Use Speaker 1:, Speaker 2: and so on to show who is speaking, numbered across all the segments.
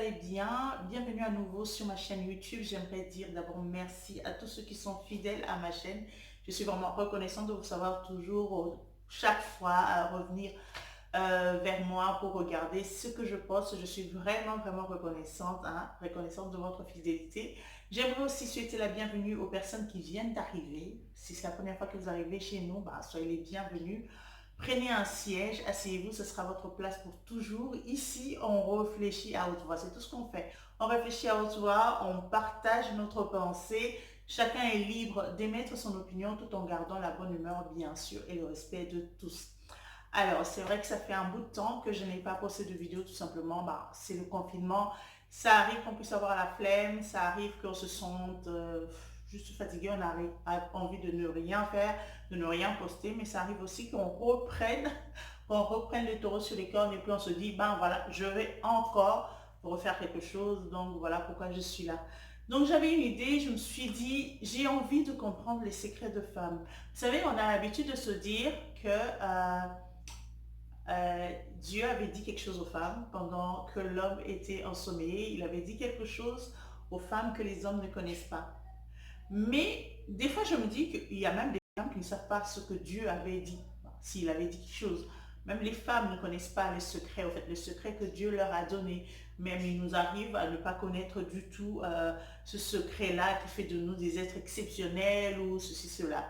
Speaker 1: allez bien. Bienvenue à nouveau sur ma chaîne YouTube. J'aimerais dire d'abord merci à tous ceux qui sont fidèles à ma chaîne. Je suis vraiment reconnaissante de vous savoir toujours, chaque fois, à revenir vers moi pour regarder ce que je poste. Je suis vraiment reconnaissante, hein, reconnaissante de votre fidélité. J'aimerais aussi souhaiter la bienvenue aux personnes qui viennent d'arriver. Si c'est la première fois que vous arrivez chez nous, bah, soyez les bienvenus. Prenez un siège, asseyez-vous, ce sera votre place pour toujours. Ici, on réfléchit à haute voix, c'est tout ce qu'on fait. On réfléchit à haute voix, on partage notre pensée. Chacun est libre d'émettre son opinion tout en gardant la bonne humeur, bien sûr, et le respect de tous. Alors, c'est vrai que ça fait un bout de temps que je n'ai pas posté de vidéo, tout simplement. Bah, c'est le confinement. Ça arrive qu'on puisse avoir la flemme, ça arrive qu'on se sente juste fatigué, a envie de ne rien faire, de ne rien poster, mais ça arrive aussi qu'on reprenne les taureaux sur les cornes et puis on se dit, ben voilà, je vais encore refaire quelque chose, donc voilà pourquoi je suis là. Donc j'avais une idée, je me suis dit, j'ai envie de comprendre les secrets de femmes. Vous savez, on a l'habitude de se dire que Dieu avait dit quelque chose aux femmes pendant que l'homme était ensommeillé. Il avait dit quelque chose aux femmes que les hommes ne connaissent pas. Mais des fois, je me dis qu'il y a même des femmes qui ne savent pas ce que Dieu avait dit, s'il avait dit quelque chose. Même les femmes ne connaissent pas les secrets, en fait, le secret que Dieu leur a donné. Même il nous arrive à ne pas connaître du tout ce secret-là qui fait de nous des êtres exceptionnels ou ceci, cela.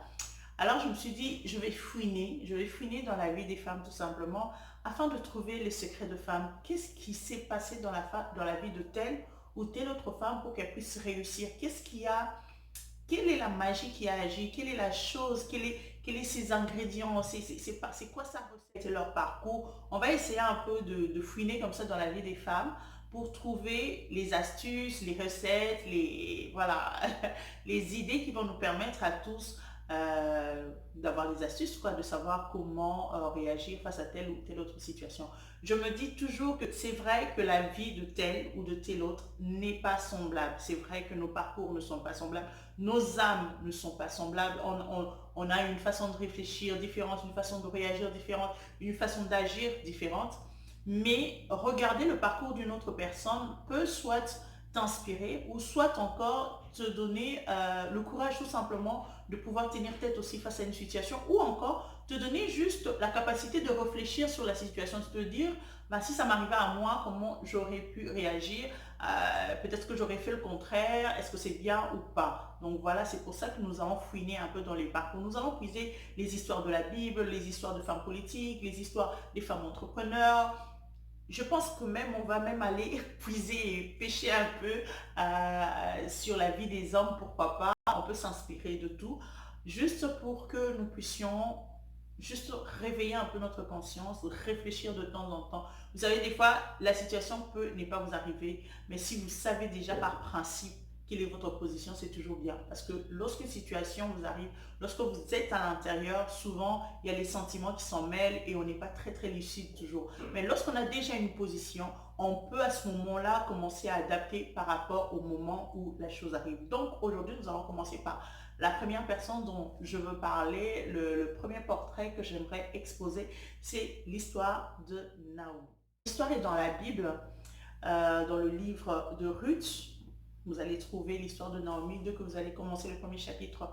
Speaker 1: Alors je me suis dit, je vais fouiner dans la vie des femmes tout simplement, afin de trouver les secrets de femmes. Qu'est-ce qui s'est passé dans la vie de telle ou telle autre femme pour qu'elle puisse réussir? Quelle est la magie qui a agi? Quelle est la chose? Quel est ses ingrédients? C'est quoi sa recette? C'est leur parcours. On va essayer un peu de fouiner comme ça dans la vie des femmes pour trouver les astuces, les recettes, voilà, les idées qui vont nous permettre à tous d'avoir des astuces, quoi, de savoir comment réagir face à telle ou telle autre situation. Je me dis toujours que c'est vrai que la vie de tel ou de tel autre n'est pas semblable. C'est vrai que nos parcours ne sont pas semblables. Nos âmes ne sont pas semblables. On a une façon de réfléchir différente, une façon de réagir différente, une façon d'agir différente. Mais regarder le parcours d'une autre personne peut soit t'inspirer ou soit encore te donner le courage tout simplement de pouvoir tenir tête aussi face à une situation ou encore te donner juste la capacité de réfléchir sur la situation, de te dire bah, si ça m'arrivait à moi, comment j'aurais pu réagir, peut-être que j'aurais fait le contraire, est-ce que c'est bien ou pas. Donc voilà, c'est pour ça que nous allons fouiner un peu dans les parcours. Nous allons puiser les histoires de la Bible, les histoires de femmes politiques, les histoires des femmes entrepreneurs. Je pense que même on va même aller puiser et pêcher un peu sur la vie des hommes, pourquoi pas. On peut s'inspirer de tout, juste pour que nous puissions juste réveiller un peu notre conscience, réfléchir de temps en temps. Vous savez, des fois, la situation peut ne pas vous arriver, mais si vous savez déjà par principe quelle est votre position, c'est toujours bien. Parce que lorsqu'une situation vous arrive, lorsque vous êtes à l'intérieur, souvent, il y a les sentiments qui s'en mêlent et on n'est pas très lucide toujours. Mais lorsqu'on a déjà une position, on peut à ce moment-là commencer à adapter par rapport au moment où la chose arrive. Donc aujourd'hui, nous allons commencer par la première personne dont je veux parler, le premier portrait que j'aimerais exposer, c'est l'histoire de Naomi. L'histoire est dans la Bible, dans le livre de Ruth. Vous allez trouver l'histoire de Naomi. Dès que vous allez commencer le premier chapitre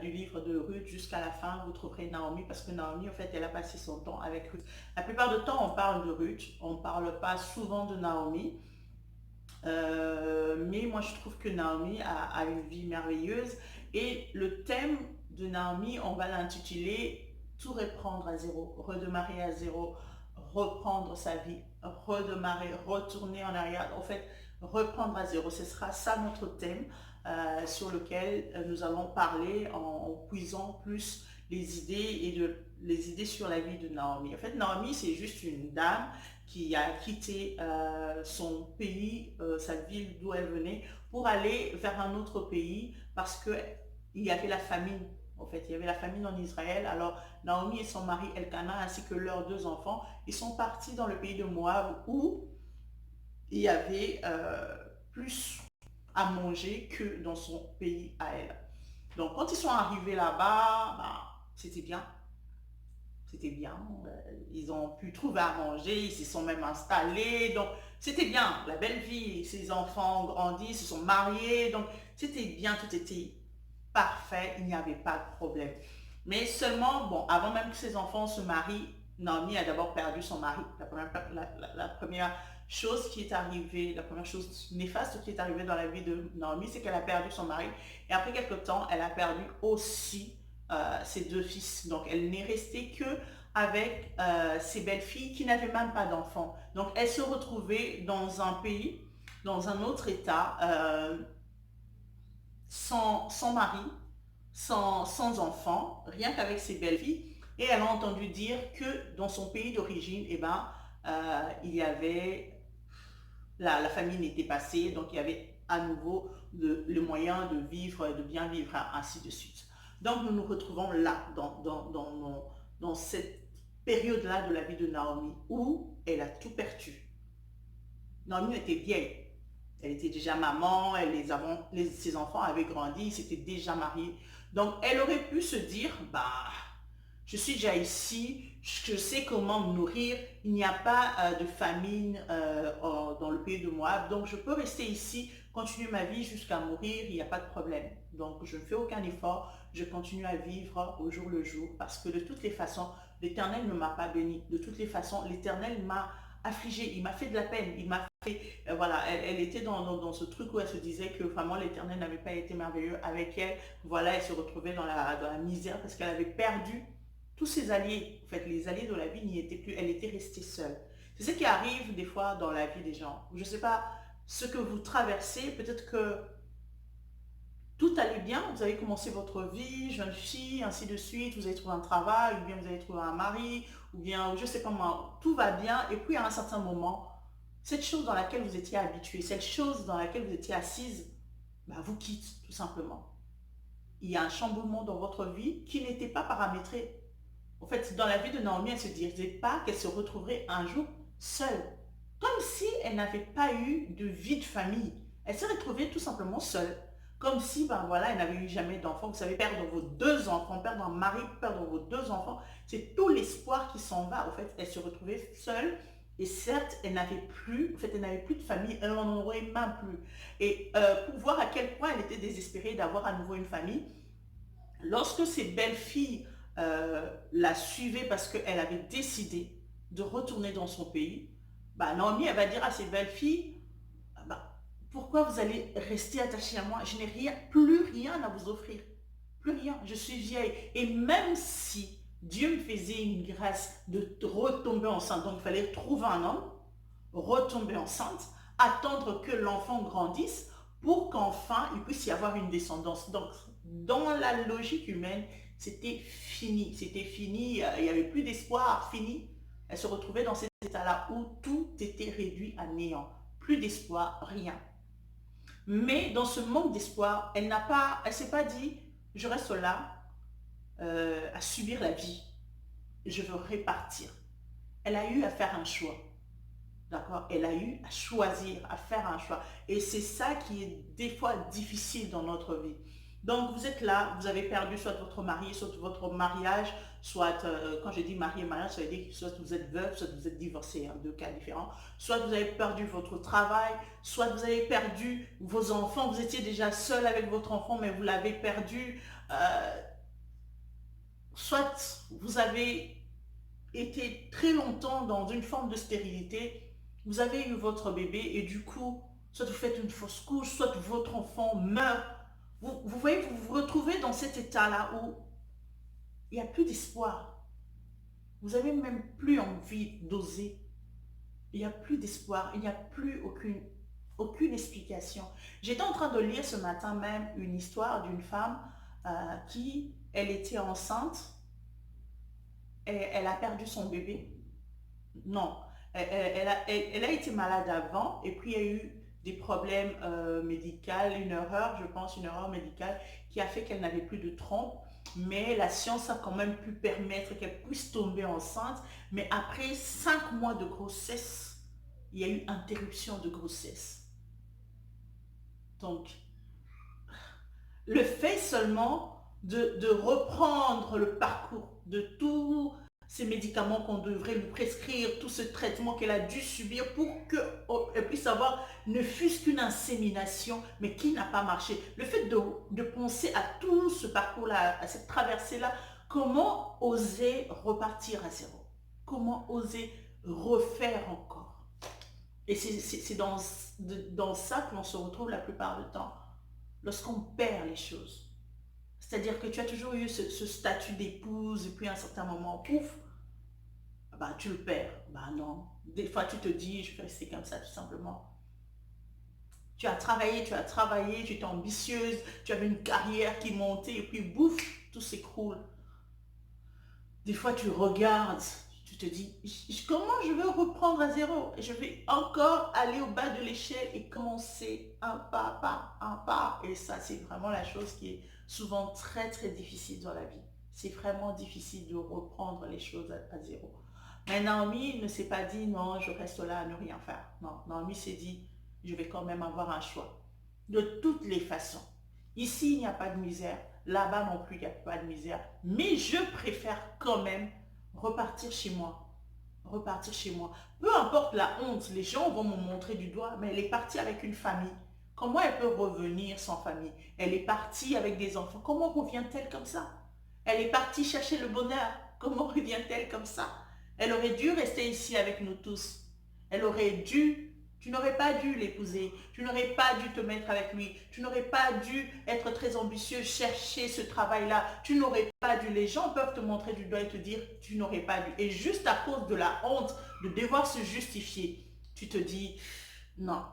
Speaker 1: du livre de Ruth jusqu'à la fin, vous trouverez Naomi parce que Naomi, en fait, elle a passé son temps avec Ruth. La plupart du temps, on parle de Ruth. On ne parle pas souvent de Naomi. Mais moi, je trouve que Naomi a une vie merveilleuse. Et le thème de Naomi, on va l'intituler Tout reprendre à zéro, redémarrer à zéro, reprendre sa vie, redémarrer, retourner en arrière. En fait, reprendre à zéro, ce sera ça notre thème sur lequel nous allons parler en puisant plus les idées les idées sur la vie de Naomi. En fait, Naomi, c'est juste une dame qui a quitté son pays, sa ville d'où elle venait, pour aller vers un autre pays parce que il y avait la famine. En fait, il y avait la famine en Israël. Alors, Naomi et son mari Elkanah, ainsi que leurs deux enfants, ils sont partis dans le pays de Moab où il y avait plus à manger que dans son pays à elle. Donc, quand ils sont arrivés là-bas, bah, c'était bien. C'était bien. Ils ont pu trouver à manger, ils se sont même installés. Donc, C'était bien, la belle vie, ses enfants ont grandi, se sont mariés, donc c'était bien, tout était parfait, il n'y avait pas de problème. Mais seulement, bon, avant même que ses enfants se marient, Naomi a d'abord perdu son mari. La première chose qui est arrivée, la première chose néfaste qui est arrivée dans la vie de Naomi, c'est qu'elle a perdu son mari. Et après quelques temps, elle a perdu aussi ses deux fils. Donc, elle n'est restée que avec ses belles-filles qui n'avaient même pas d'enfants. Donc, elle se retrouvait dans un pays, dans un autre État, sans mari, sans enfant, rien qu'avec ses belles-filles. Et elle a entendu dire que dans son pays d'origine, eh ben, il y avait, la famine était passée, donc il y avait à nouveau le moyen de vivre, de bien vivre, ainsi de suite. Donc nous nous retrouvons là, dans cette période-là de la vie de Naomi, où elle a tout perdu. Naomi était vieille. Elle était déjà maman, ses enfants avaient grandi, ils s'étaient déjà mariés. Donc, elle aurait pu se dire, bah, je suis déjà ici, je sais comment me nourrir, il n'y a pas de famine dans le pays de Moab, donc je peux rester ici, continuer ma vie jusqu'à mourir, il n'y a pas de problème. Donc, je ne fais aucun effort, je continue à vivre au jour le jour, parce que de toutes les façons, l'Éternel ne m'a pas béni. De toutes les façons, l'Éternel m'a affligée, il m'a fait de la peine, il m'a fait, voilà, elle était dans ce truc où elle se disait que vraiment l'Éternel n'avait pas été merveilleux avec elle. Voilà, elle se retrouvait dans la misère parce qu'elle avait perdu tous ses alliés. En fait, les alliés de la vie n'y étaient plus, elle était restée seule. C'est ce qui arrive des fois dans la vie des gens. Je ne sais pas ce que vous traversez, peut-être que tout allait bien, vous avez commencé votre vie, jeune fille, ainsi de suite, vous avez trouvé un travail, ou bien vous avez trouvé un mari, ou bien, je ne sais pas moi, tout va bien, et puis à un certain moment, cette chose dans laquelle vous étiez habitué, cette chose dans laquelle vous étiez assise, bah, vous quitte tout simplement. Il y a un chamboulement dans votre vie qui n'était pas paramétré. En fait, dans la vie de Naomi, elle ne se disait pas qu'elle se retrouverait un jour seule. Comme si elle n'avait pas eu de vie de famille. Elle s'est retrouvée tout simplement seule. Comme si, ben voilà, elle n'avait eu jamais d'enfant. Vous savez, perdre vos deux enfants, perdre un mari, perdre vos deux enfants, c'est tout l'espoir qui s'en va. En fait, elle se retrouvait seule. Et certes, elle n'avait plus, en fait, elle n'avait plus de famille, elle n'en aurait même plus. Et pour voir à quel point elle était désespérée d'avoir à nouveau une famille, lorsque ses belles-filles la suivaient parce qu'elle avait décidé de retourner dans son pays, bah, Naomi, elle va dire à ses belles-filles, bah, pourquoi vous allez rester attachées à moi? Je n'ai rien, plus rien à vous offrir. Plus rien, je suis vieille. Et même si Dieu me faisait une grâce de retomber enceinte, donc il fallait trouver un homme, retomber enceinte, attendre que l'enfant grandisse pour qu'enfin il puisse y avoir une descendance. Donc, dans la logique humaine, c'était fini. C'était fini, il n'y avait plus d'espoir, fini. Elle se retrouvait dans cet état-là où tout était réduit à néant. Plus d'espoir, rien. Mais dans ce manque d'espoir, elle s'est pas dit, je reste là à subir la vie. Je veux répartir. Elle a eu à faire un choix. D'accord? Elle a eu à choisir, à faire un choix. Et c'est ça qui est des fois difficile dans notre vie. Donc, vous êtes là, vous avez perdu soit votre mari, soit votre mariage, soit, quand je dis mari et mariage, ça veut dire que soit vous êtes veuve, soit vous êtes divorcé, hein, deux cas différents. Soit vous avez perdu votre travail, soit vous avez perdu vos enfants, vous étiez déjà seul avec votre enfant, mais vous l'avez perdu. Soit vous avez été très longtemps dans une forme de stérilité, vous avez eu votre bébé et du coup, soit vous faites une fausse couche, soit votre enfant meurt. Vous voyez, vous vous retrouvez dans cet état-là où il n'y a plus d'espoir. Vous n'avez même plus envie d'oser. Il n'y a plus d'espoir, il n'y a plus aucune explication. J'étais en train de lire ce matin même une histoire d'une femme qui, elle était enceinte et elle a perdu son bébé. Non, elle a été malade avant et puis il y a eu des problèmes médicaux, une erreur, je pense, une erreur médicale qui a fait qu'elle n'avait plus de trompe. Mais la science a quand même pu permettre qu'elle puisse tomber enceinte. Mais après 5 mois de grossesse, il y a eu interruption de grossesse. Donc, le fait seulement de reprendre le parcours de tout ces médicaments qu'on devrait lui prescrire, tout ce traitement qu'elle a dû subir pour qu'elle puisse avoir ne fût-ce qu'une insémination, mais qui n'a pas marché. Le fait de penser à tout ce parcours-là, à cette traversée-là, comment oser repartir à zéro? Comment oser refaire encore? Et c'est dans ça que l'on se retrouve la plupart du temps, lorsqu'on perd les choses. C'est-à-dire que tu as toujours eu ce statut d'épouse, et puis à un certain moment, pouf, bah, tu le perds. Bah non. Des fois, tu te dis, je vais rester comme ça, tout simplement. Tu as travaillé, tu étais ambitieuse, tu avais une carrière qui montait, et puis bouf, tout s'écroule. Des fois, tu regardes, tu te dis, comment je vais reprendre à zéro? Je vais encore aller au bas de l'échelle et commencer un pas par un pas. Et ça, c'est vraiment la chose qui est souvent très, très difficile dans la vie. C'est vraiment difficile de reprendre les choses à zéro. Mais Naomi ne s'est pas dit, non, je reste là à ne rien faire. Non, Naomi s'est dit, je vais quand même avoir un choix. De toutes les façons. Ici, il n'y a pas de misère. Là-bas non plus, il n'y a pas de misère. Mais je préfère quand même repartir chez moi. Repartir chez moi. Peu importe la honte, les gens vont me montrer du doigt, mais elle est partie avec une famille. Comment elle peut revenir sans famille? Elle est partie avec des enfants. Comment revient-elle comme ça? Elle est partie chercher le bonheur. Comment revient-elle comme ça? Elle aurait dû rester ici avec nous tous. Elle aurait dû tu n'aurais pas dû l'épouser, tu n'aurais pas dû te mettre avec lui, tu n'aurais pas dû être très ambitieux, chercher ce travail-là, tu n'aurais pas dû. Les gens peuvent te montrer du doigt et te dire tu n'aurais pas dû. Et juste à cause de la honte de devoir se justifier, tu te dis non,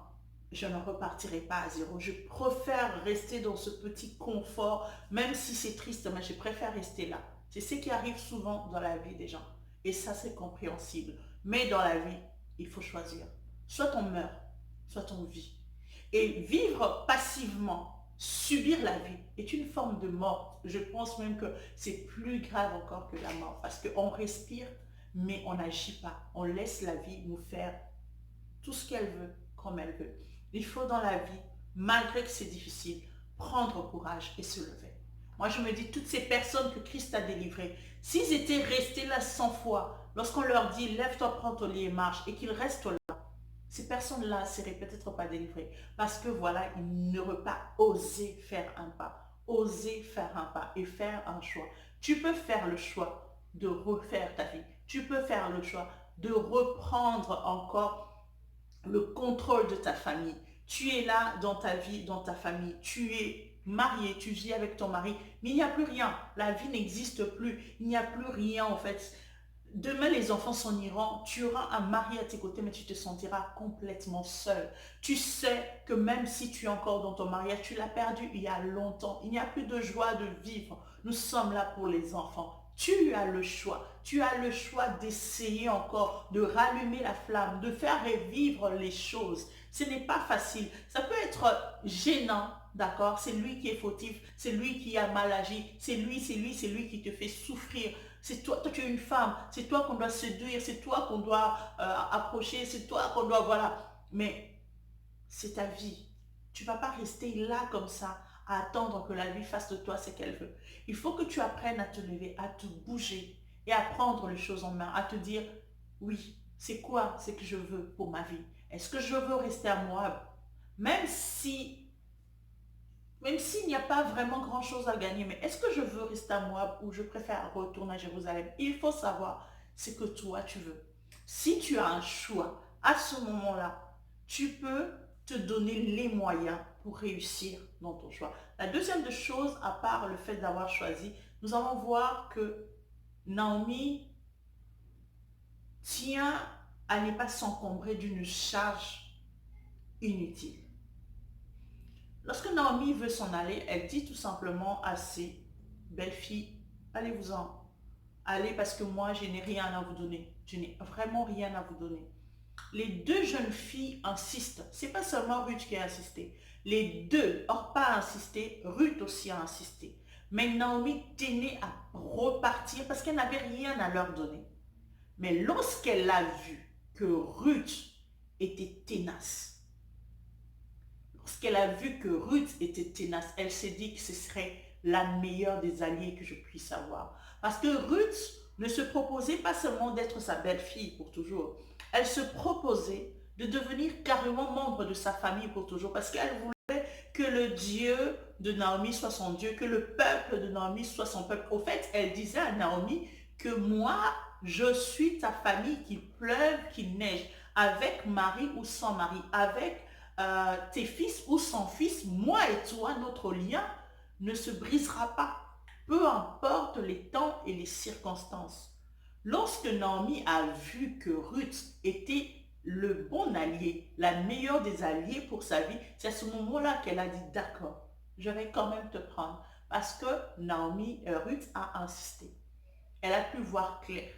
Speaker 1: je ne repartirai pas à zéro. Je préfère rester dans ce petit confort, même si c'est triste, mais je préfère rester là. C'est ce qui arrive souvent dans la vie des gens. Et ça, c'est compréhensible. Mais dans la vie, il faut choisir. Soit on meurt, soit on vit. Et vivre passivement, subir la vie, est une forme de mort. Je pense même que c'est plus grave encore que la mort. Parce qu'on respire, mais on n'agit pas. On laisse la vie nous faire tout ce qu'elle veut, comme elle veut. Il faut dans la vie, malgré que c'est difficile, prendre courage et se lever. Moi, je me dis, toutes ces personnes que Christ a délivrées, s'ils étaient restés là 100 fois, lorsqu'on leur dit, lève-toi, prends ton lit et marche, et qu'ils restent là, ces personnes-là ne seraient peut-être pas délivrées. Parce que voilà, ils n'auraient pas osé faire un pas. Oser faire un pas et faire un choix. Tu peux faire le choix de refaire ta vie. Tu peux faire le choix de reprendre encore le contrôle de ta famille. Tu es là dans ta vie, dans ta famille. Tu es marié, tu vis avec ton mari, mais il n'y a plus rien. La vie n'existe plus. Il n'y a plus rien en fait. Demain, les enfants s'en iront, tu auras un mari à tes côtés, mais tu te sentiras complètement seul. Tu sais que même si tu es encore dans ton mariage, tu l'as perdu il y a longtemps. Il n'y a plus de joie de vivre. Nous sommes là pour les enfants. Tu as le choix. Tu as le choix d'essayer encore, de rallumer la flamme, de faire revivre les choses. Ce n'est pas facile. Ça peut être gênant, d'accord? C'est lui qui est fautif, c'est lui qui a mal agi, c'est lui qui te fait souffrir. C'est toi tu es une femme, c'est toi qu'on doit séduire, c'est toi qu'on doit approcher, c'est toi qu'on doit, voilà. Mais c'est ta vie. Tu ne vas pas rester là comme ça, à attendre que la vie fasse de toi ce qu'elle veut. Il faut que tu apprennes à te lever, à te bouger et à prendre les choses en main, à te dire, oui, c'est quoi ce que je veux pour ma vie? Est-ce que je veux rester à moi? Même si même s'il n'y a pas vraiment grand-chose à gagner, mais est-ce que je veux rester à Moab ou je préfère retourner à Jérusalem? Il faut savoir ce que toi tu veux. Si tu as un choix, à ce moment-là, tu peux te donner les moyens pour réussir dans ton choix. La deuxième chose, à part le fait d'avoir choisi, nous allons voir que Naomi tient à ne pas s'encombrer d'une charge inutile. Lorsque Naomi veut s'en aller, elle dit tout simplement à ses belles-filles, allez-vous-en, allez parce que moi je n'ai rien à vous donner, je n'ai vraiment rien à vous donner. Les deux jeunes filles insistent, c'est pas seulement Ruth qui a insisté, les deux, Orpa a insisté, Ruth aussi a insisté. Mais Naomi tenait à repartir parce qu'elle n'avait rien à leur donner. Mais lorsqu'elle a vu que Ruth était tenace, lorsqu'elle a vu que Ruth était tenace, elle s'est dit que ce serait la meilleure des alliés que je puisse avoir. Parce que Ruth ne se proposait pas seulement d'être sa belle-fille pour toujours, elle se proposait de devenir carrément membre de sa famille pour toujours parce qu'elle voulait que le Dieu de Naomi soit son Dieu, que le peuple de Naomi soit son peuple. Au fait, elle disait à Naomi que moi, je suis ta famille, qu'il pleuve, qu'il neige, avec mari ou sans mari, avec tes fils ou sans fils, moi et toi, notre lien ne se brisera pas, peu importe les temps et les circonstances. Lorsque Naomi a vu que Ruth était le bon allié, la meilleure des alliés pour sa vie, c'est à ce moment-là qu'elle a dit d'accord, je vais quand même te prendre. Parce que Ruth a insisté. Elle a pu voir clair.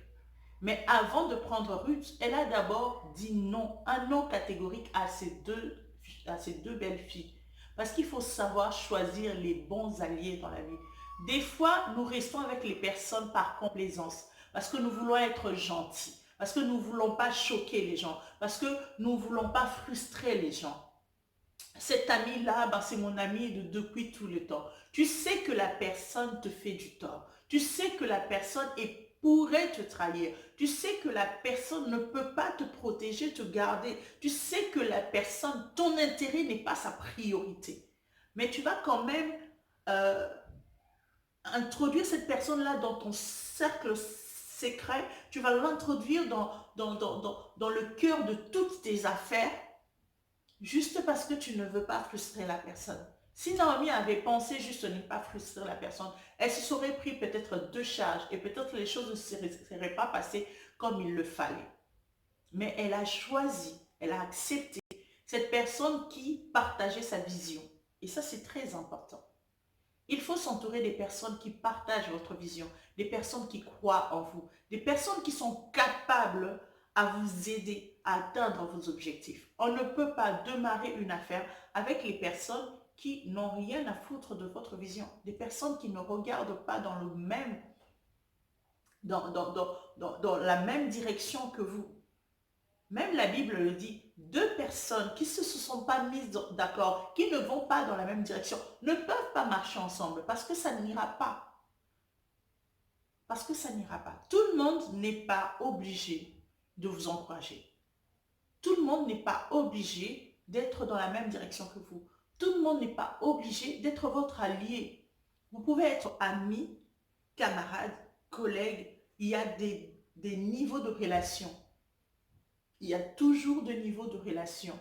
Speaker 1: Mais avant de prendre Ruth, elle a d'abord dit non, un non catégorique à ces deux belles filles. Parce qu'il faut savoir choisir les bons alliés dans la vie. Des fois, nous restons avec les personnes par complaisance, parce que nous voulons être gentils, parce que nous ne voulons pas choquer les gens, parce que nous ne voulons pas frustrer les gens. Cet ami-là, ben, c'est mon ami depuis tout le temps. Tu sais que la personne te fait du tort. Tu sais que la personne pourrait te trahir. Tu sais que la personne ne peut pas te protéger, te garder. Tu sais que la personne, ton intérêt n'est pas sa priorité. Mais tu vas quand même euh, introduire cette personne-là dans ton cercle secret. Tu vas l'introduire dans le cœur de toutes tes affaires juste parce que tu ne veux pas frustrer la personne. Si Naomi avait pensé juste ne pas frustrer la personne, elle se serait pris peut-être deux charges et peut-être les choses ne seraient pas passées comme il le fallait. Mais elle a choisi, elle a accepté cette personne qui partageait sa vision. Et ça, c'est très important. Il faut s'entourer des personnes qui partagent votre vision, des personnes qui croient en vous, des personnes qui sont capables à vous aider à atteindre vos objectifs. On ne peut pas démarrer une affaire avec les personnes qui n'ont rien à foutre de votre vision, des personnes qui ne regardent pas dans dans la même direction que vous. Même la Bible le dit, deux personnes qui ne se sont pas mises d'accord, qui ne vont pas dans la même direction, ne peuvent pas marcher ensemble parce que ça n'ira pas. Parce que ça n'ira pas. Tout le monde n'est pas obligé de vous encourager. Tout le monde n'est pas obligé d'être dans la même direction que vous. Tout le monde n'est pas obligé d'être votre allié. Vous pouvez être ami, camarade, collègue. Il y a des niveaux de relation. Il y a toujours des niveaux de relation.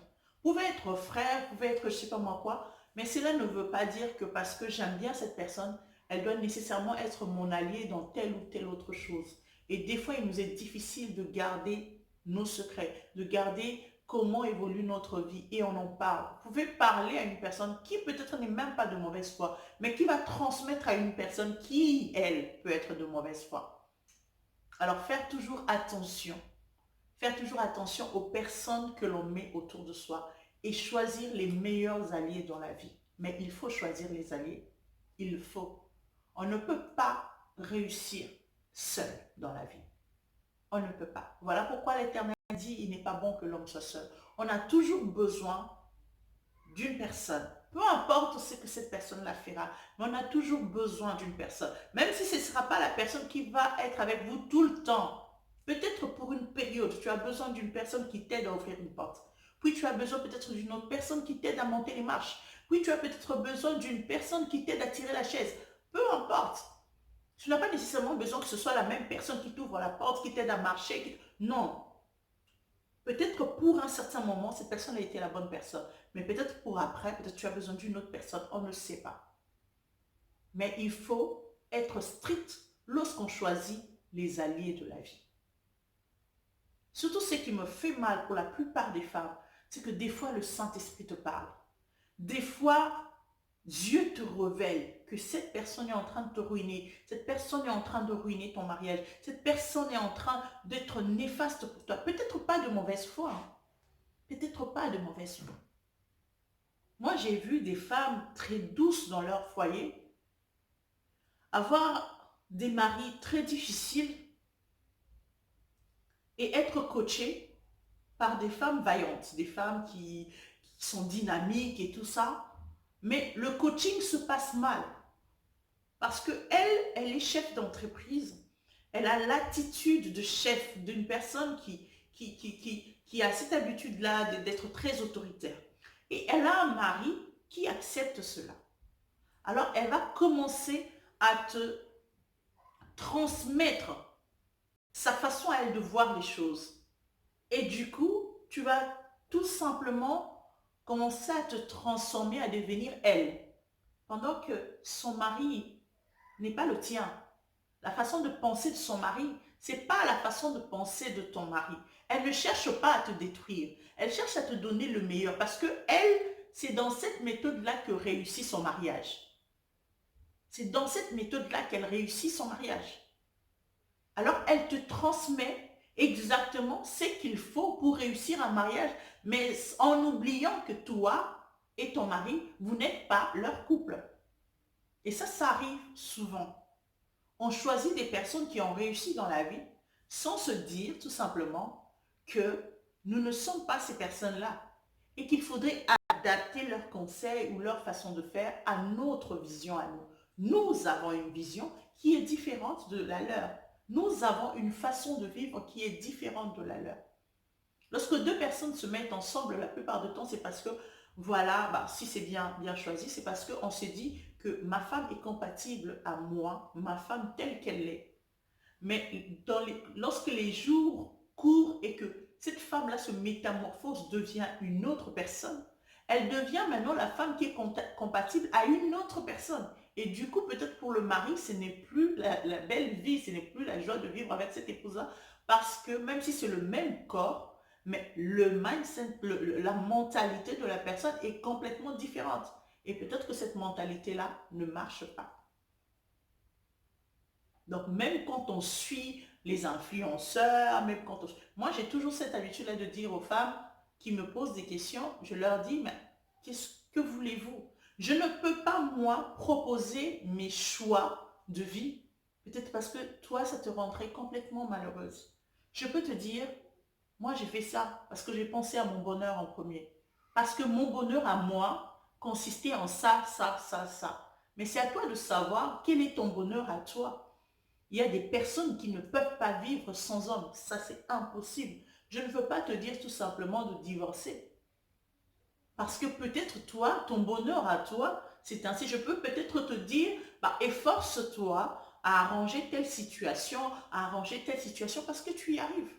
Speaker 1: Vous pouvez être frère, vous pouvez être je ne sais pas moi quoi, mais cela ne veut pas dire que parce que j'aime bien cette personne, elle doit nécessairement être mon allié dans telle ou telle autre chose. Et des fois, il nous est difficile de garder nos secrets, de garder comment évolue notre vie et on en parle. Vous pouvez parler à une personne qui peut-être n'est même pas de mauvaise foi, mais qui va transmettre à une personne qui, elle, peut être de mauvaise foi. Alors, faire toujours attention aux personnes que l'on met autour de soi et choisir les meilleurs alliés dans la vie. Mais il faut choisir les alliés. Il faut. On ne peut pas réussir seul dans la vie. On ne peut pas. Voilà pourquoi l'Éternel dit il n'est pas bon que l'homme soit seul. On a toujours besoin d'une personne. Peu importe ce que cette personne-là fera, mais on a toujours besoin d'une personne. Même si ce ne sera pas la personne qui va être avec vous tout le temps. Peut-être pour une période, tu as besoin d'une personne qui t'aide à ouvrir une porte. Puis tu as besoin peut-être d'une autre personne qui t'aide à monter les marches. Puis tu as peut-être besoin d'une personne qui t'aide à tirer la chaise. Peu importe. Tu n'as pas nécessairement besoin que ce soit la même personne qui t'ouvre la porte, qui t'aide à marcher. Non. Peut-être pour un certain moment, cette personne a été la bonne personne. Mais peut-être pour après, peut-être tu as besoin d'une autre personne. On ne sait pas. Mais il faut être strict lorsqu'on choisit les alliés de la vie. Surtout ce qui me fait mal pour la plupart des femmes, c'est que des fois le Saint-Esprit te parle. Des fois, Dieu te révèle que cette personne est en train de te ruiner. Cette personne est en train de ruiner ton mariage. Cette personne est en train d'être néfaste pour toi. Peut-être pas de mauvaise foi. Hein. Peut-être pas de mauvaise foi. Moi, j'ai vu des femmes très douces dans leur foyer avoir des maris très difficiles et être coachées par des femmes vaillantes, des femmes qui sont dynamiques et tout ça. Mais le coaching se passe mal parce qu'elle est chef d'entreprise. Elle a l'attitude de chef d'une personne qui a cette habitude-là d'être très autoritaire. Et elle a un mari qui accepte cela. Alors, elle va commencer à te transmettre sa façon à elle de voir les choses. Et du coup, tu vas tout simplement commencer à te transformer, à devenir elle. Pendant que son mari n'est pas le tien. La façon de penser de son mari, c'est pas la façon de penser de ton mari. Elle ne cherche pas à te détruire. Elle cherche à te donner le meilleur parce que elle, c'est dans cette méthode-là que réussit son mariage. C'est dans cette méthode-là qu'elle réussit son mariage. Alors, elle te transmet exactement ce qu'il faut pour réussir un mariage, mais en oubliant que toi et ton mari, vous n'êtes pas leur couple. Et ça arrive souvent. On choisit des personnes qui ont réussi dans la vie sans se dire tout simplement que nous ne sommes pas ces personnes-là et qu'il faudrait adapter leurs conseils ou leur façon de faire à notre vision à nous. Nous avons une vision qui est différente de la leur. Nous avons une façon de vivre qui est différente de la leur. Lorsque deux personnes se mettent ensemble, la plupart du temps, c'est parce que, voilà, si c'est bien choisi, c'est parce qu'on se dit que ma femme est compatible à moi, ma femme telle qu'elle est. Mais lorsque les jours courent et que cette femme-là se métamorphose, devient une autre personne, elle devient maintenant la femme qui est compatible à une autre personne. Et du coup, peut-être pour le mari, ce n'est plus la belle vie, ce n'est plus la joie de vivre avec cette épouse-là, parce que même si c'est le même corps, mais le mindset, la mentalité de la personne est complètement différente. Et peut-être que cette mentalité-là ne marche pas. Donc, même quand on suit les influenceurs, même quand on... Moi, j'ai toujours cette habitude-là de dire aux femmes qui me posent des questions, je leur dis, mais qu'est-ce que voulez-vous? Je ne peux pas, moi, proposer mes choix de vie. Peut-être parce que toi, ça te rendrait complètement malheureuse. Je peux te dire, moi, j'ai fait ça parce que j'ai pensé à mon bonheur en premier. Parce que mon bonheur à moi consistait en ça, ça, ça, ça. Mais c'est à toi de savoir quel est ton bonheur à toi. Il y a des personnes qui ne peuvent pas vivre sans homme. Ça, c'est impossible. Je ne veux pas te dire tout simplement de divorcer. Parce que peut-être toi, ton bonheur à toi, c'est ainsi. Je peux peut-être te dire, efforce-toi à arranger telle situation, parce que tu y arrives.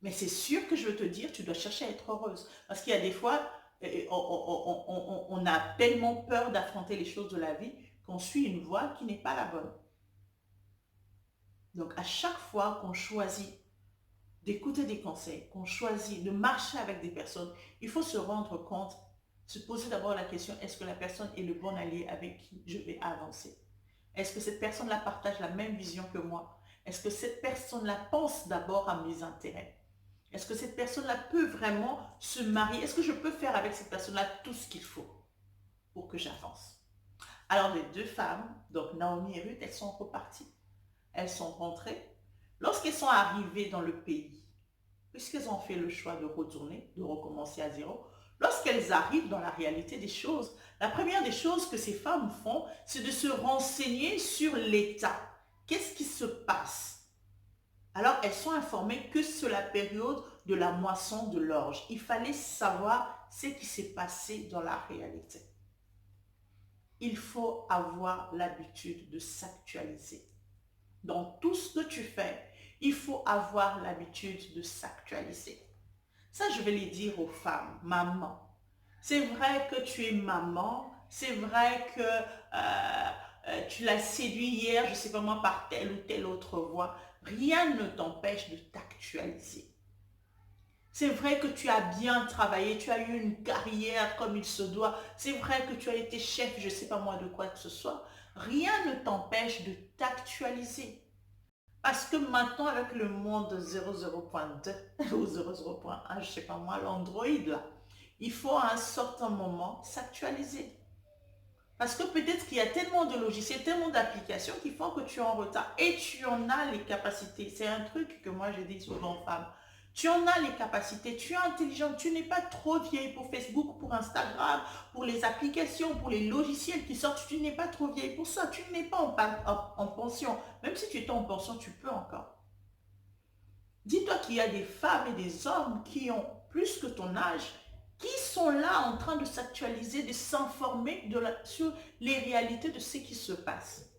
Speaker 1: Mais c'est sûr que je veux te dire, tu dois chercher à être heureuse. Parce qu'il y a des fois, on a tellement peur d'affronter les choses de la vie qu'on suit une voie qui n'est pas la bonne. Donc, à chaque fois qu'on choisit d'écouter des conseils, qu'on choisit de marcher avec des personnes, il faut se rendre compte, se poser d'abord la question, est-ce que la personne est le bon allié avec qui je vais avancer? Est-ce que cette personne-là partage la même vision que moi? Est-ce que cette personne-là pense d'abord à mes intérêts? Est-ce que cette personne-là peut vraiment se marier? Est-ce que je peux faire avec cette personne-là tout ce qu'il faut pour que j'avance? Alors les deux femmes, donc Naomi et Ruth, elles sont reparties. Elles sont rentrées. Lorsqu'elles sont arrivées dans le pays, puisqu'elles ont fait le choix de retourner, de recommencer à zéro, lorsqu'elles arrivent dans la réalité des choses, la première des choses que ces femmes font, c'est de se renseigner sur l'état. Qu'est-ce qui se passe? Alors, elles sont informées que c'est la période de la moisson de l'orge. Il fallait savoir ce qui s'est passé dans la réalité. Il faut avoir l'habitude de s'actualiser. Dans tout ce que tu fais, il faut avoir l'habitude de s'actualiser. Ça, je vais les dire aux femmes, maman. C'est vrai que tu es maman, c'est vrai que tu l'as séduit hier, je ne sais pas moi, par telle ou telle autre voie. Rien ne t'empêche de t'actualiser. C'est vrai que tu as bien travaillé, tu as eu une carrière comme il se doit. C'est vrai que tu as été chef, je ne sais pas moi de quoi que ce soit. Rien ne t'empêche de t'actualiser. Parce que maintenant, avec le monde 00.2 ou 00.1, je ne sais pas moi, l'Android là, il faut à un certain moment s'actualiser. Parce que peut-être qu'il y a tellement de logiciels, tellement d'applications qui font que tu es en retard et tu en as les capacités. C'est un truc que moi je dis souvent aux femmes. Tu en as les capacités, tu es intelligent, tu n'es pas trop vieille pour Facebook, pour Instagram, pour les applications, pour les logiciels qui sortent, tu n'es pas trop vieille pour ça, tu n'es pas en pension. Même si tu étais en pension, tu peux encore. Dis-toi qu'il y a des femmes et des hommes qui ont plus que ton âge, qui sont là en train de s'actualiser, de s'informer sur les réalités de ce qui se passe.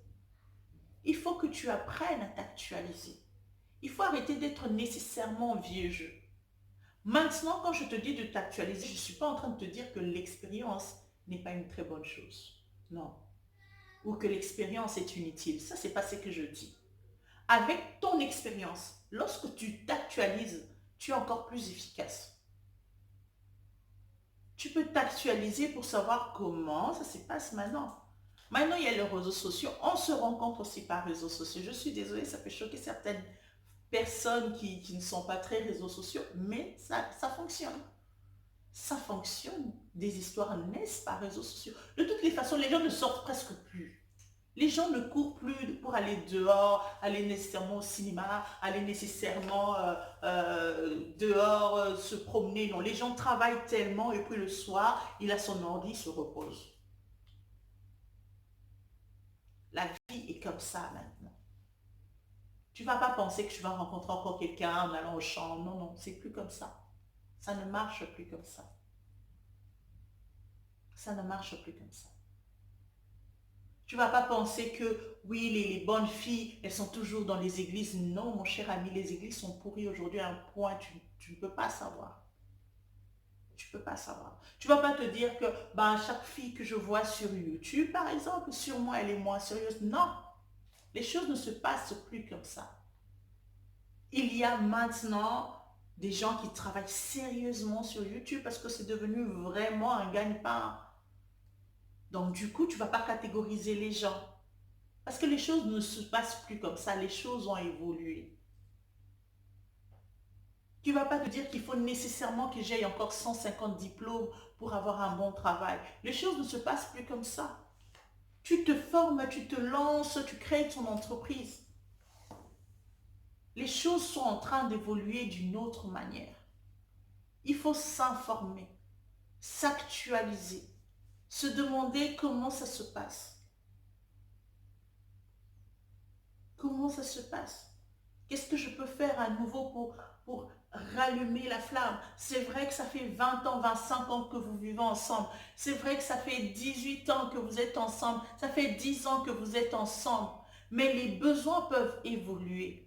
Speaker 1: Il faut que tu apprennes à t'actualiser. Il faut arrêter d'être nécessairement vieux jeu. Maintenant, quand je te dis de t'actualiser, je ne suis pas en train de te dire que l'expérience n'est pas une très bonne chose. Non. Ou que l'expérience est inutile. Ça, c'est pas ce que je dis. Avec ton expérience, lorsque tu t'actualises, tu es encore plus efficace. Tu peux t'actualiser pour savoir comment ça se passe maintenant. Maintenant, il y a les réseaux sociaux. On se rencontre aussi par réseaux sociaux. Je suis désolée, ça peut choquer certaines personnes qui ne sont pas très réseaux sociaux, mais ça fonctionne. Ça fonctionne. Des histoires naissent par réseaux sociaux. De toutes les façons, les gens ne sortent presque plus. Les gens ne courent plus pour aller dehors, aller nécessairement au cinéma, aller nécessairement dehors, se promener. Non, les gens travaillent tellement et puis le soir, il a son ordi, il se repose. La vie est comme ça maintenant. Tu ne vas pas penser que tu vas rencontrer encore quelqu'un en allant au champ. Non, non, c'est plus comme ça. Ça ne marche plus comme ça. Ça ne marche plus comme ça. Tu ne vas pas penser que, oui, les bonnes filles, elles sont toujours dans les églises. Non, mon cher ami, les églises sont pourries aujourd'hui à un point, tu ne peux pas savoir. Tu ne peux pas savoir. Tu ne vas pas te dire que chaque fille que je vois sur YouTube, par exemple, sur moi, elle est moins sérieuse. Non, les choses ne se passent plus comme ça. Il y a maintenant des gens qui travaillent sérieusement sur YouTube parce que c'est devenu vraiment un gagne-pain. Donc du coup, tu ne vas pas catégoriser les gens. Parce que les choses ne se passent plus comme ça. Les choses ont évolué. Tu ne vas pas te dire qu'il faut nécessairement que j'aille encore 150 diplômes pour avoir un bon travail. Les choses ne se passent plus comme ça. Tu te formes, tu te lances, tu crées ton entreprise. Les choses sont en train d'évoluer d'une autre manière. Il faut s'informer, s'actualiser, se demander comment ça se passe. Comment ça se passe? Qu'est-ce que je peux faire à nouveau pour rallumer la flamme? C'est vrai que ça fait 20 ans, 25 ans que vous vivez ensemble. C'est vrai que ça fait 18 ans que vous êtes ensemble. Ça fait 10 ans que vous êtes ensemble. Mais les besoins peuvent évoluer.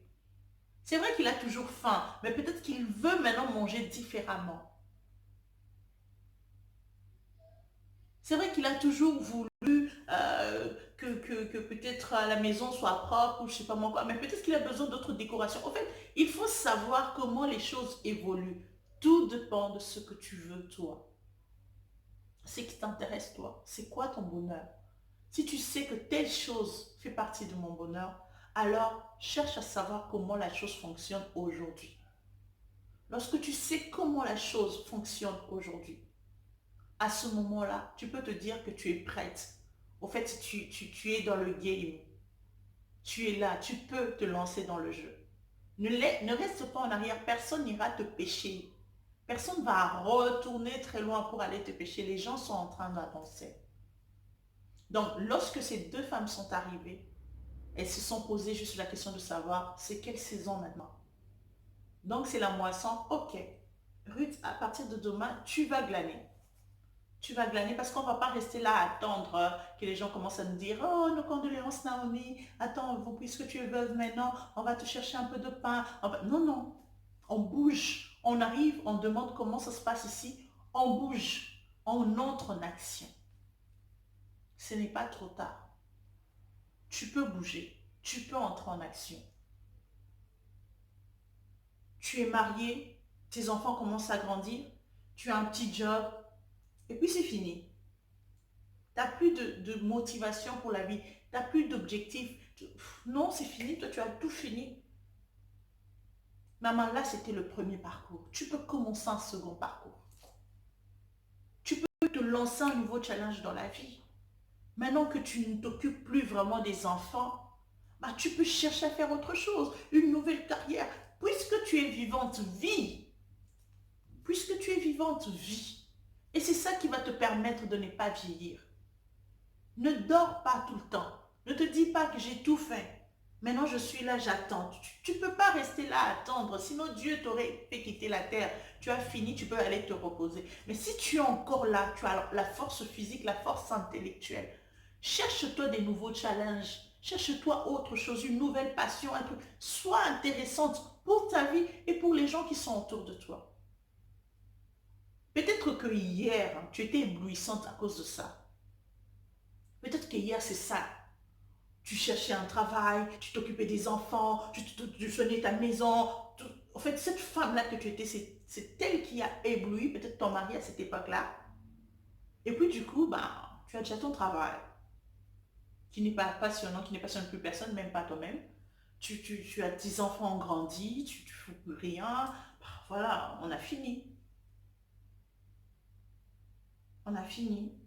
Speaker 1: C'est vrai qu'il a toujours faim, mais peut-être qu'il veut maintenant manger différemment. C'est vrai qu'il a toujours voulu que peut-être la maison soit propre ou je sais pas moi quoi, mais peut-être qu'il a besoin d'autres décorations. En fait, il faut savoir comment les choses évoluent. Tout dépend de ce que tu veux toi. Ce qui t'intéresse toi. C'est quoi ton bonheur? Si tu sais que telle chose fait partie de mon bonheur, alors cherche à savoir comment la chose fonctionne aujourd'hui. Lorsque tu sais comment la chose fonctionne aujourd'hui, à ce moment-là, tu peux te dire que tu es prête. Au fait, tu es dans le game. Tu es là, tu peux te lancer dans le jeu. Ne reste pas en arrière, personne n'ira te pêcher. Personne ne va retourner très loin pour aller te pêcher. Les gens sont en train d'avancer. Donc, lorsque ces deux femmes sont arrivées, elles se sont posées juste la question de savoir c'est quelle saison maintenant. Donc, c'est la moisson. Ok, Ruth, à partir de demain, tu vas glaner. Tu vas glaner parce qu'on ne va pas rester là à attendre que les gens commencent à nous dire «Oh, nos condoléances Naomi, attends, puisque tu es veuve maintenant, on va te chercher un peu de pain. Non, non, on bouge, on arrive, on demande comment ça se passe ici, on bouge, on entre en action. Ce n'est pas trop tard. Tu peux bouger, tu peux entrer en action. Tu es marié, tes enfants commencent à grandir, tu as un petit job, et puis c'est fini. Tu n'as plus de motivation pour la vie. Tu n'as plus d'objectif. Non, c'est fini. Toi, tu as tout fini. Maman, là, c'était le premier parcours. Tu peux commencer un second parcours. Tu peux te lancer un nouveau challenge dans la vie. Maintenant que tu ne t'occupes plus vraiment des enfants, tu peux chercher à faire autre chose. Une nouvelle carrière. Puisque tu es vivante, vis. Puisque tu es vivante, vis. Et c'est ça qui va te permettre de ne pas vieillir. Ne dors pas tout le temps. Ne te dis pas que j'ai tout fait. Maintenant, je suis là, j'attends. Tu ne peux pas rester là à attendre. Sinon, Dieu t'aurait fait quitter la terre. Tu as fini, tu peux aller te reposer. Mais si tu es encore là, tu as la force physique, la force intellectuelle. Cherche-toi des nouveaux challenges. Cherche-toi autre chose, une nouvelle passion, un truc. Sois intéressante pour ta vie et pour les gens qui sont autour de toi. Peut-être que hier, tu étais éblouissante à cause de ça. Peut-être que hier, c'est ça. Tu cherchais un travail, tu t'occupais des enfants, tu soignais ta maison. En fait, cette femme-là que tu étais, c'est elle qui a ébloui peut-être ton mari à cette époque-là. Et puis du coup, ben, tu as déjà ton travail, qui n'est pas passionnant, qui ne passionne plus personne, même pas toi-même. Tu as tes enfants grandis, tu ne fous plus rien. Ben, voilà, on a fini. On a fini.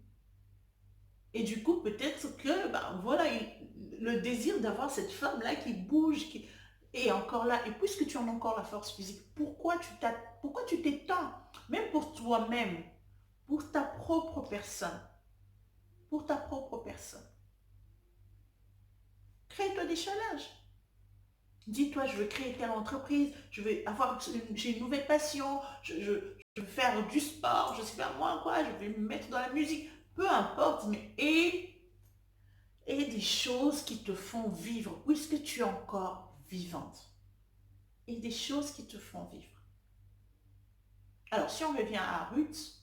Speaker 1: Et du coup, peut-être que, ben, voilà, le désir d'avoir cette femme-là qui bouge, qui est encore là. Et puisque tu en as encore la force physique, pourquoi tu t'étends, même pour toi-même, pour ta propre personne, pour ta propre personne. Crée-toi des challenges. Dis-toi, je veux créer telle entreprise, j'ai une nouvelle passion, je veux faire du sport, je sais pas moi quoi, je vais me mettre dans la musique, peu importe, mais et des choses qui te font vivre, puisque tu es encore vivante. Et des choses qui te font vivre. Alors, si on revient à Ruth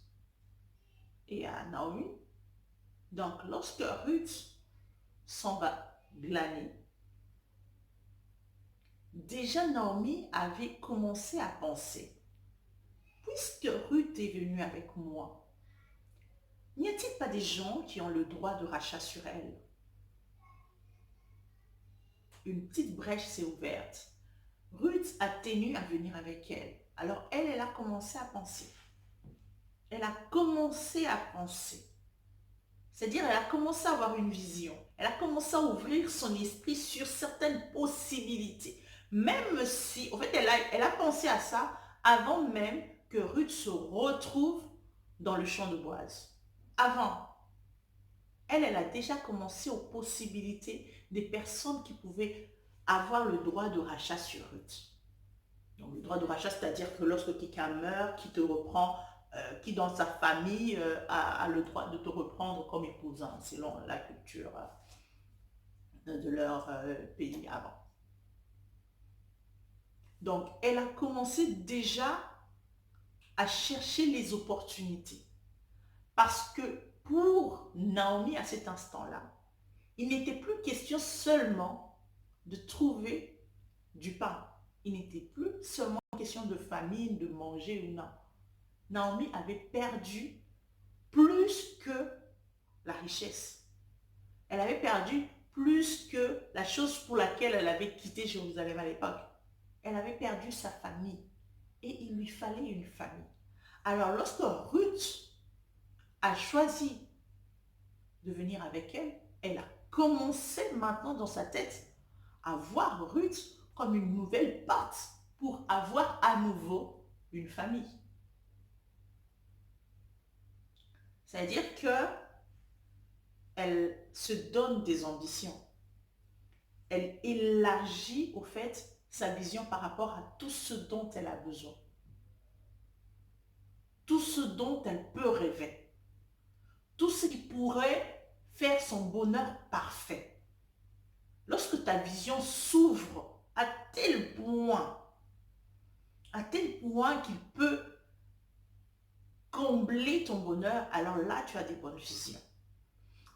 Speaker 1: et à Naomi, donc lorsque Ruth s'en va glaner, déjà Naomi avait commencé à penser, puisque Ruth est venue avec moi, n'y a-t-il pas des gens qui ont le droit de rachat sur elle? Une petite brèche s'est ouverte. Ruth a tenu à venir avec elle. Alors elle a commencé à penser. Elle a commencé à penser. C'est-à-dire, elle a commencé à avoir une vision. Elle a commencé à ouvrir son esprit sur certaines possibilités. Même si, en fait, elle a pensé à ça avant même que Ruth se retrouve dans le champ de Boaz. Avant. Elle a déjà commencé aux possibilités des personnes qui pouvaient avoir le droit de rachat sur Ruth. Donc, le droit de rachat, c'est-à-dire que lorsque quelqu'un meurt, qui te reprend, qui dans sa famille a le droit de te reprendre comme épousant, selon la culture de leur pays avant. Donc, elle a commencé déjà à chercher les opportunités. Parce que pour Naomi, à cet instant-là, il n'était plus question seulement de trouver du pain. Il n'était plus seulement question de famine, de manger ou non. Naomi avait perdu plus que la richesse. Elle avait perdu plus que la chose pour laquelle elle avait quitté Jérusalem à l'époque. Elle avait perdu sa famille et il lui fallait une famille. Alors lorsque Ruth a choisi de venir avec elle, elle a commencé maintenant dans sa tête à voir Ruth comme une nouvelle porte pour avoir à nouveau une famille. C'est-à-dire que elle se donne des ambitions. Elle élargit au fait sa vision par rapport à tout ce dont elle a besoin. Tout ce dont elle peut rêver. Tout ce qui pourrait faire son bonheur parfait. Lorsque ta vision s'ouvre à tel point qu'il peut combler ton bonheur, alors là, tu as des bonnes visions.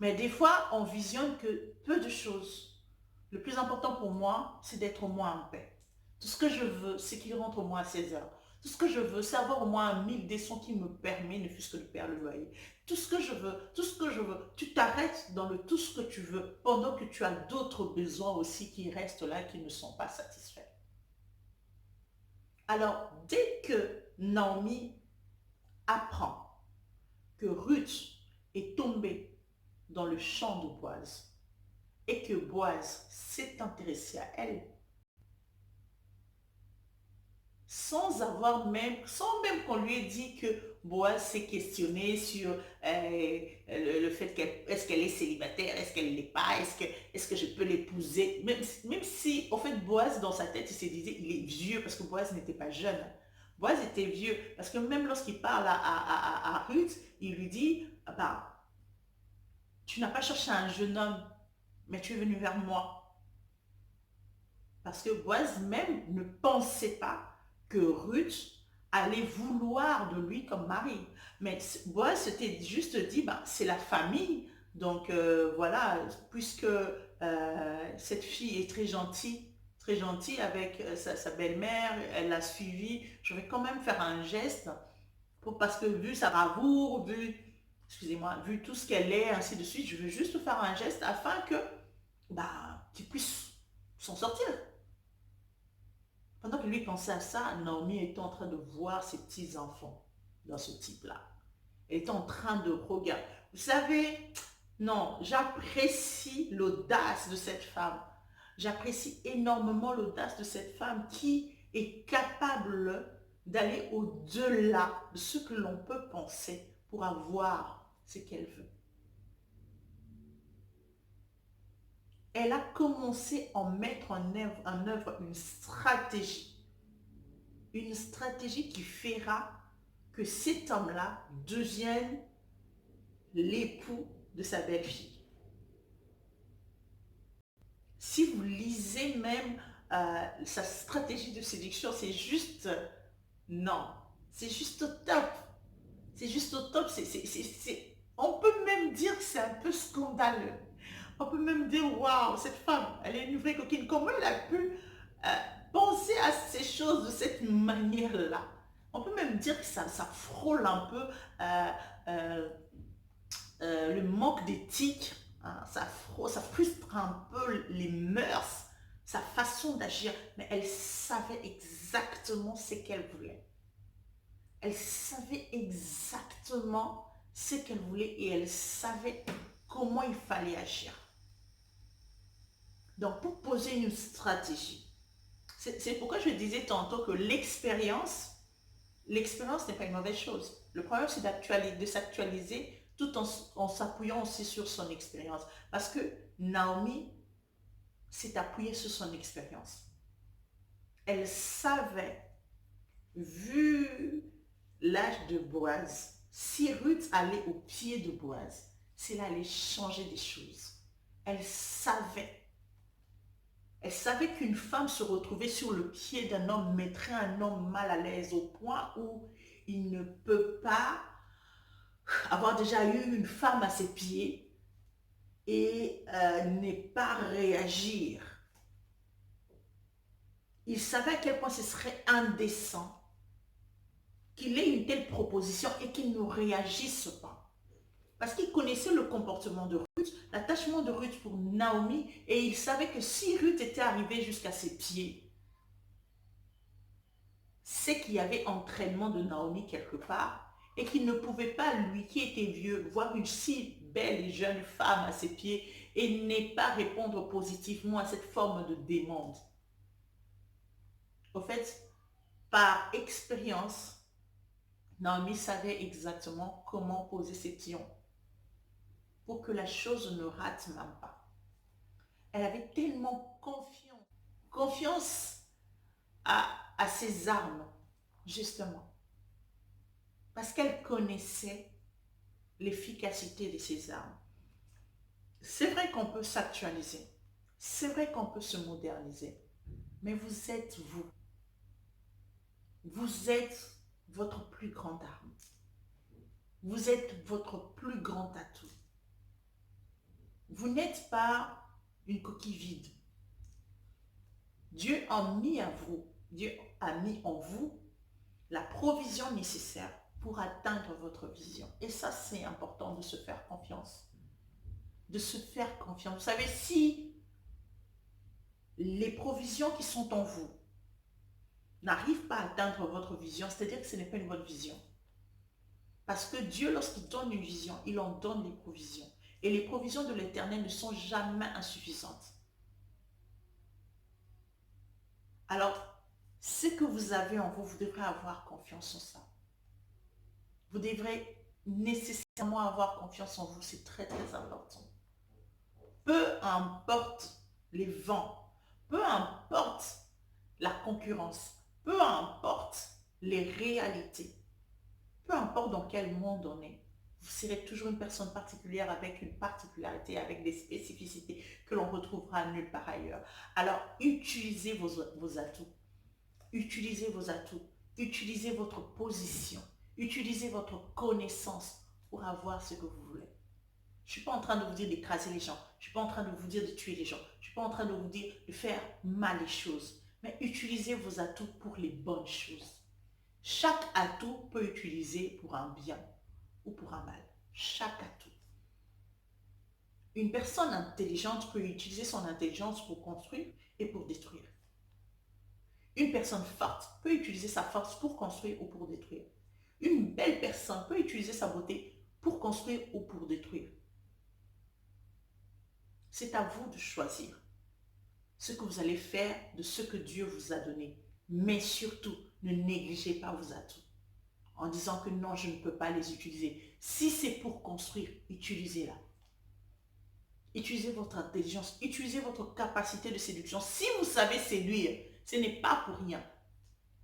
Speaker 1: Mais des fois, on visionne que peu de choses. Le plus important pour moi, c'est d'être au moins en paix. Tout ce que je veux, c'est qu'il rentre au moins à 16 heures. Tout ce que je veux, c'est avoir au moins 1 200 qui me permet, ne fût-ce que de payer le loyer. Tout ce que je veux, tu t'arrêtes dans le tout ce que tu veux, pendant que tu as d'autres besoins aussi qui restent là, qui ne sont pas satisfaits. Alors, dès que Naomi apprend que Ruth est tombée dans le champ de Boaz et que Boaz s'est intéressé à elle, sans même qu'on lui ait dit que Boaz s'est questionné sur le fait est-ce qu'elle est célibataire, est-ce qu'elle ne l'est pas, est-ce que je peux l'épouser, même si, au fait, Boaz, dans sa tête, il se disait, il est vieux, parce que Boaz n'était pas jeune. Boaz était vieux, parce que même lorsqu'il parle à Ruth, il lui dit, ah bah, tu n'as pas cherché un jeune homme, mais tu es venu vers moi. Parce que Boaz même ne pensait pas que Ruth allait vouloir de lui comme mari. Mais Boaz s'était juste dit, bah, c'est la famille. Donc voilà, puisque cette fille est très gentille avec sa belle-mère, elle l'a suivie, je vais quand même faire un geste parce que vu sa bravoure, excusez-moi, vu tout ce qu'elle est, ainsi de suite, je veux juste faire un geste afin que bah, tu puisses s'en sortir. Pendant que lui pensait à ça, Naomi était en train de voir ses petits-enfants dans ce type-là. Elle était en train de regarder. Vous savez, non, j'apprécie l'audace de cette femme. J'apprécie énormément l'audace de cette femme qui est capable d'aller au-delà de ce que l'on peut penser pour avoir ce qu'elle veut. Elle a commencé à mettre en œuvre une stratégie qui fera que cet homme-là devienne l'époux de sa belle-fille. Si vous lisez même sa stratégie de séduction, c'est juste, non, c'est juste au top. C'est juste au top. On peut même dire que c'est un peu scandaleux. On peut même dire, waouh, cette femme, elle est une vraie coquine. Comment elle a pu penser à ces choses de cette manière-là? On peut même dire que ça frôle un peu euh, le manque d'éthique. Hein, ça frustre un peu les mœurs, sa façon d'agir. Mais elle savait exactement ce qu'elle voulait. Elle savait exactement ce qu'elle voulait et elle savait comment il fallait agir. Donc, pour poser une stratégie, c'est pourquoi je disais tantôt que l'expérience n'est pas une mauvaise chose. Le problème, c'est de s'actualiser tout en s'appuyant aussi sur son expérience. Parce que Naomi s'est appuyée sur son expérience. Elle savait, vu l'âge de Boaz, si Ruth allait au pied de Boaz, cela allait changer des choses. Elle savait. Elle savait qu'une femme se retrouvait sur le pied d'un homme mettrait un homme mal à l'aise au point où il ne peut pas avoir déjà eu une femme à ses pieds et ne pas réagir. Il savait à quel point ce serait indécent qu'il ait une telle proposition et qu'il ne réagisse pas. Parce qu'il connaissait le comportement de Ruth, l'attachement de Ruth pour Naomi, et il savait que si Ruth était arrivée jusqu'à ses pieds, c'est qu'il y avait entraînement de Naomi quelque part, et qu'il ne pouvait pas, lui qui était vieux, voir une si belle et jeune femme à ses pieds et ne pas répondre positivement à cette forme de demande. Au fait, par expérience, Naomi savait exactement comment poser ses pions pour que la chose ne rate même pas. Elle avait tellement confiance à ses armes, justement, parce qu'elle connaissait l'efficacité de ses armes. C'est vrai qu'on peut s'actualiser, c'est vrai qu'on peut se moderniser, mais vous êtes vous. Vous êtes votre plus grande arme. Vous êtes votre plus grand atout. Vous n'êtes pas une coquille vide. Dieu a mis en vous la provision nécessaire pour atteindre votre vision. Et ça, c'est important de se faire confiance. De se faire confiance. Vous savez, si les provisions qui sont en vous n'arrivent pas à atteindre votre vision, c'est-à-dire que ce n'est pas une bonne vision. Parce que Dieu, lorsqu'il donne une vision, il en donne les provisions. Et les provisions de l'Éternel ne sont jamais insuffisantes. Alors, ce que vous avez en vous, vous devrez avoir confiance en ça. Vous devrez nécessairement avoir confiance en vous. C'est très, très important. Peu importe les vents, peu importe la concurrence, peu importe les réalités, peu importe dans quel monde on est, vous serez toujours une personne particulière avec une particularité, avec des spécificités que l'on retrouvera nulle part ailleurs. Alors, utilisez vos atouts. Utilisez vos atouts. Utilisez votre position. Utilisez votre connaissance pour avoir ce que vous voulez. Je ne suis pas en train de vous dire d'écraser les gens. Je ne suis pas en train de vous dire de tuer les gens. Je ne suis pas en train de vous dire de faire mal les choses. Mais utilisez vos atouts pour les bonnes choses. Chaque atout peut utiliser pour un bien ou pour un mal. Chaque atout. Une personne intelligente peut utiliser son intelligence pour construire et pour détruire. Une personne forte peut utiliser sa force pour construire ou pour détruire. Une belle personne peut utiliser sa beauté pour construire ou pour détruire. C'est à vous de choisir ce que vous allez faire de ce que Dieu vous a donné. Mais surtout, ne négligez pas vos atouts en disant que non, je ne peux pas les utiliser. Si c'est pour construire, utilisez-la. Utilisez votre intelligence, utilisez votre capacité de séduction. Si vous savez séduire, ce n'est pas pour rien.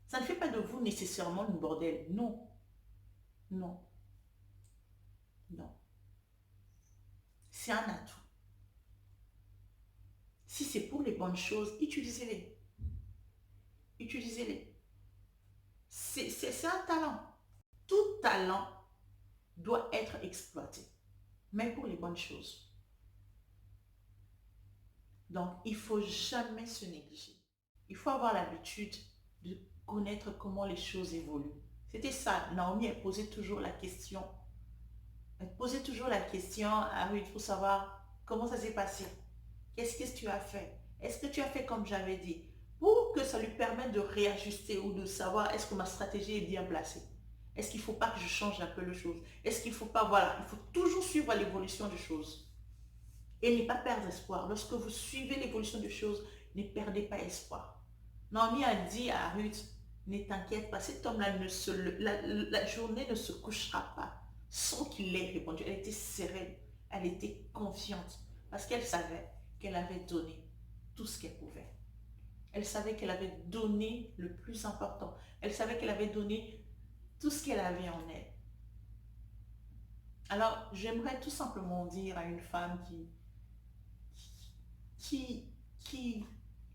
Speaker 1: Ça ne fait pas de vous nécessairement une bordel. Non. Non. Non. C'est un atout. Si c'est pour les bonnes choses, utilisez-les. Utilisez-les. C'est un talent. Tout talent doit être exploité, mais pour les bonnes choses. Donc, il ne faut jamais se négliger. Il faut avoir l'habitude de connaître comment les choses évoluent. C'était ça. Naomi, elle posait toujours la question. Elle posait toujours la question à Ruth pour savoir comment ça s'est passé. Qu'est-ce que tu as fait? Est-ce que tu as fait comme j'avais dit? Pour que ça lui permette de réajuster ou de savoir est-ce que ma stratégie est bien placée? Est-ce qu'il ne faut pas que je change un peu les choses? Est-ce qu'il ne faut pas, voilà, il faut toujours suivre l'évolution des choses. Et ne pas perdre espoir. Lorsque vous suivez l'évolution des choses, ne perdez pas espoir. Naomi a dit à Ruth, ne t'inquiète pas, cet homme-là, la journée ne se couchera pas sans qu'il ait répondu. Elle était sereine, elle était confiante, parce qu'elle savait qu'elle avait donné tout ce qu'elle pouvait. Elle savait qu'elle avait donné le plus important. Elle savait qu'elle avait donné tout ce qu'elle avait en elle. Alors, j'aimerais tout simplement dire à une femme qui, qui,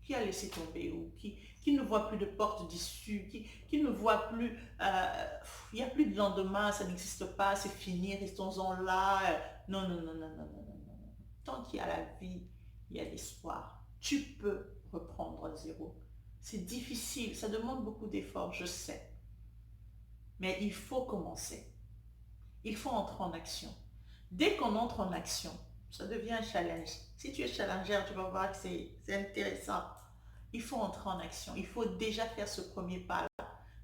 Speaker 1: qui a laissé tomber ou qui ne voit plus de porte d'issue, qui ne voit plus, il n'y a plus de lendemain, ça n'existe pas, c'est fini, restons-en là. Non, non, non, non, non, non, non, non. Tant qu'il y a la vie, il y a l'espoir. Tu peux reprendre à zéro. C'est difficile, ça demande beaucoup d'efforts, je sais. Mais il faut commencer. Il faut entrer en action. Dès qu'on entre en action, ça devient un challenge. Si tu es challenger, tu vas voir que c'est intéressant. Il faut entrer en action. Il faut déjà faire ce premier pas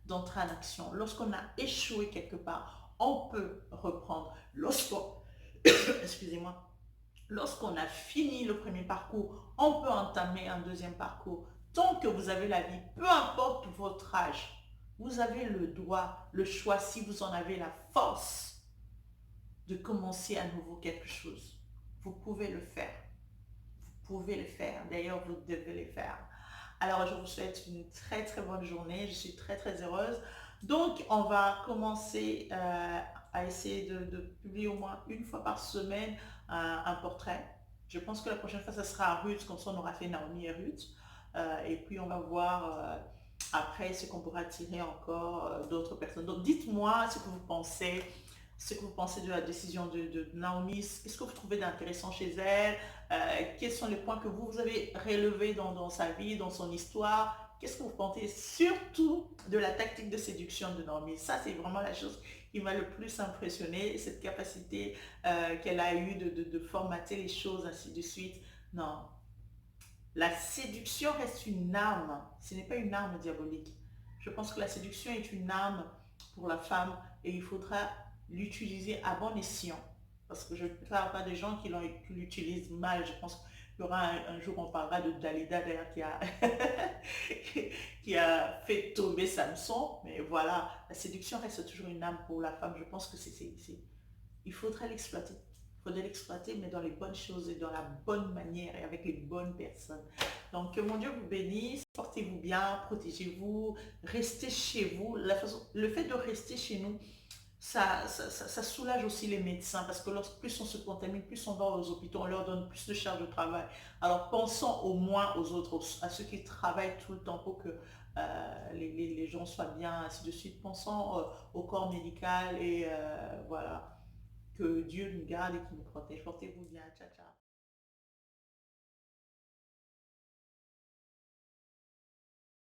Speaker 1: d'entrer en action. Lorsqu'on a échoué quelque part, on peut reprendre. Excusez-moi, lorsqu'on a fini le premier parcours, on peut entamer un deuxième parcours. Tant que vous avez la vie, peu importe votre âge, vous avez le droit, le choix, si vous en avez la force, de commencer à nouveau quelque chose. Vous pouvez le faire. Vous pouvez le faire. D'ailleurs, vous devez le faire. Alors, je vous souhaite une très très bonne journée. Je suis très très heureuse. Donc, on va commencer à essayer de publier au moins une fois par semaine un portrait. Je pense que la prochaine fois, ça sera Ruth. Comme ça, on aura fait Naomi et Ruth. Et puis, on va voir après ce qu'on pourra tirer encore d'autres personnes. Donc, dites-moi ce que vous pensez. Ce que vous pensez de la décision de Naomi, qu'est-ce que vous trouvez d'intéressant chez elle, quels sont les points que vous avez relevés dans sa vie, dans son histoire, qu'est-ce que vous pensez surtout de la tactique de séduction de Naomi. Ça, c'est vraiment la chose qui m'a le plus impressionné, cette capacité qu'elle a eue de formater les choses, ainsi de suite. Non, la séduction reste une arme, ce n'est pas une arme diabolique. Je pense que la séduction est une arme pour la femme et il faudra l'utiliser à bon escient. Parce que je ne parle pas des gens qui l'utilisent mal. Je pense Il y aura un jour, on parlera de Dalida d'ailleurs qui a, qui a fait tomber Samson. Mais voilà, la séduction reste toujours une arme pour la femme. Je pense que il faudrait l'exploiter. Il faudrait l'exploiter, mais dans les bonnes choses et dans la bonne manière et avec les bonnes personnes. Donc, que mon Dieu vous bénisse, portez-vous bien, protégez-vous, restez chez vous. Le fait de rester chez nous, ça soulage aussi les médecins parce que plus on se contamine, plus on va aux hôpitaux, on leur donne plus de charge de travail. Alors pensons au moins aux autres, à ceux qui travaillent tout le temps pour que les gens soient bien, ainsi de suite. Pensons au corps médical et voilà, que Dieu nous garde et qu'il nous protège. Portez-vous bien, ciao, ciao.